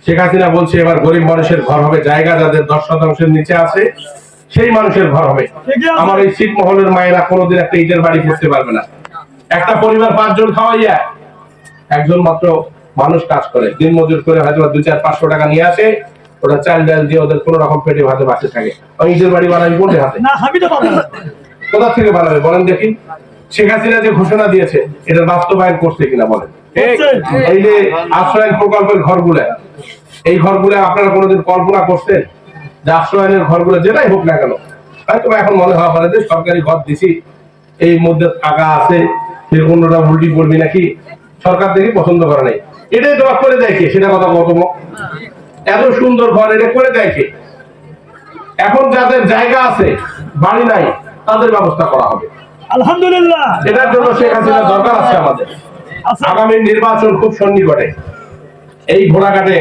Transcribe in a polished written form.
শেখ হাসিনা বলছে এবার গরিব মানুষের ঘর হবে, জায়গা যাদের 10% নিচে আছে সেই মানুষের ঘর হবে। আমার এই ছিটমহলের মায়েরা কোনোদিন একটা ইটের বাড়ি করতে পারবে না। একটা পরিবার 5 জন খাওয়াইয়া একজন মাত্র মানুষ কাজ করে, দিন মজুর করে হয়তো 200-500 টাকা নিয়ে আসে, ওটা চাল ডাল দিয়ে ওদের কোন রকম পেটে ভাতে বাঁচতে থাকে। ওই ইটের বাড়ি বানাবি কোনটা হাতে? কোথা থেকে বানাবে বলেন দেখি? শেখ হাসিনা যে ঘোষণা দিয়েছে এটা বাস্তবায়ন করছে কিনা বলেন? এই যে আশ্রয়ন প্রকল্পের ঘরগুলো, এই ঘরগুলো আপনারা কোনোদিন কল্পনা করছেন যে আশ্রয়নের ঘরগুলো যেটাই হোক না কেন, হয়তো এখন মনে হওয়া পারে যে সরকারি ঘর দিছি, এই মধ্যে টাকা আছে, অন্যরা উল্টি করবি নাকি, সরকার দেখি পছন্দ করে নাই, এটাই তোমার করে দেয় কে? সেটা কথা বলতো। এত সুন্দর ঘর এটা করে দেয় কে? এখন যাদের জায়গা আছে বাড়ি নাই তাদের ব্যবস্থা করা হবে আলহামদুলিল্লাহ। এটার জন্য শেখ হাসিনা দরকার আছে আমাদের। আগামী নির্বাচন খুব সন্নিকটে। এই ঘোড়াঘাটে